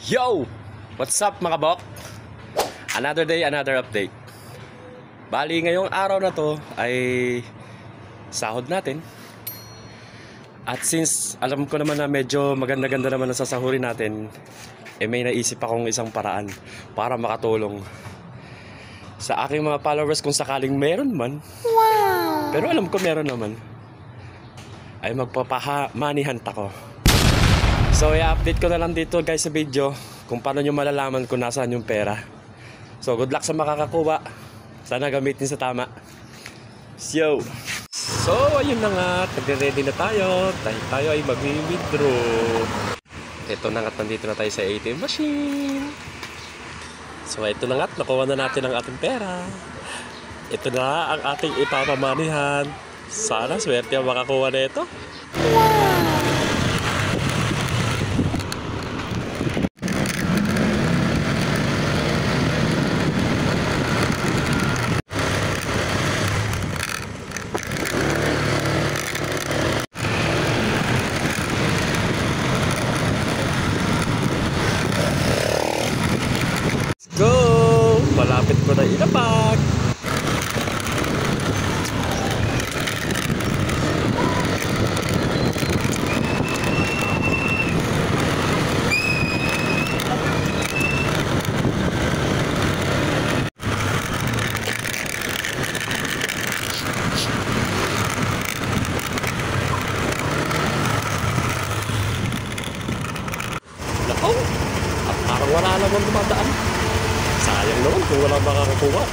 Yo! What's up mga bok? Another day, another update. Bali ngayong araw na to ay sahod natin. At since alam ko naman na medyo maganda-ganda naman ang sasahurin natin, may naisip akong isang paraan para makatulong sa aking mga followers kung sakaling meron man. Wow! Pero alam ko meron naman. Ay magpapamani hunt ako. So i-update ko na lang dito guys sa video kung paano nyo malalaman kung nasaan yung pera. So good luck sa makakakuha. Sana gamitin sa tama. So ayun na nga, nagre-ready na tayo dahil tayo ay mag-withdraw. Ito na nga, nandito na tayo sa ATM machine. So ito na nga, nakuha na natin ang ating pera. Ito na ang ating ipapamanihan. Sana swerte ang makakuha na ito. Go! Malapit ko na ilapag. Nako! At parang wala naman dumadaan. Sayang naman kung wala makakakuha.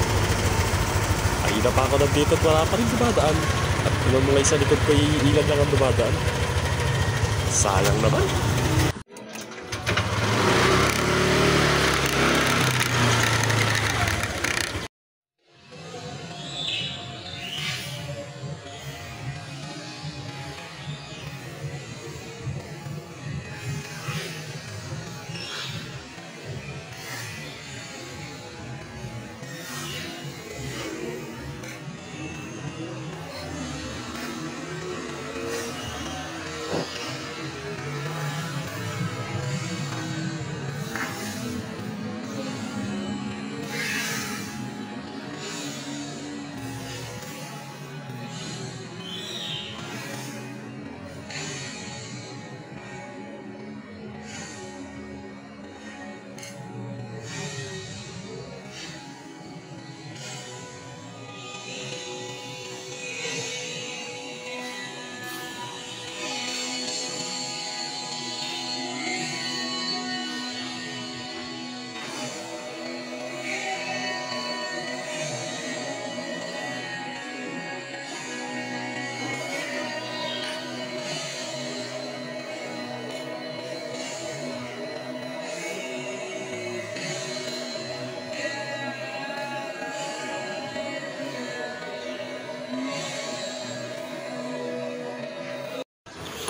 Ay na pa ako nandito at wala pa rin dumadaan. At kung mga isa likod ko iilan lang ang dumadaan. Sayang naman.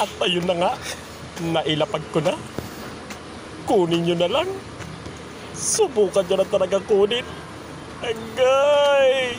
At ayun na nga, nailapag ko na. Kunin nyo na lang. Subukan nyo na talaga kunin. Agay!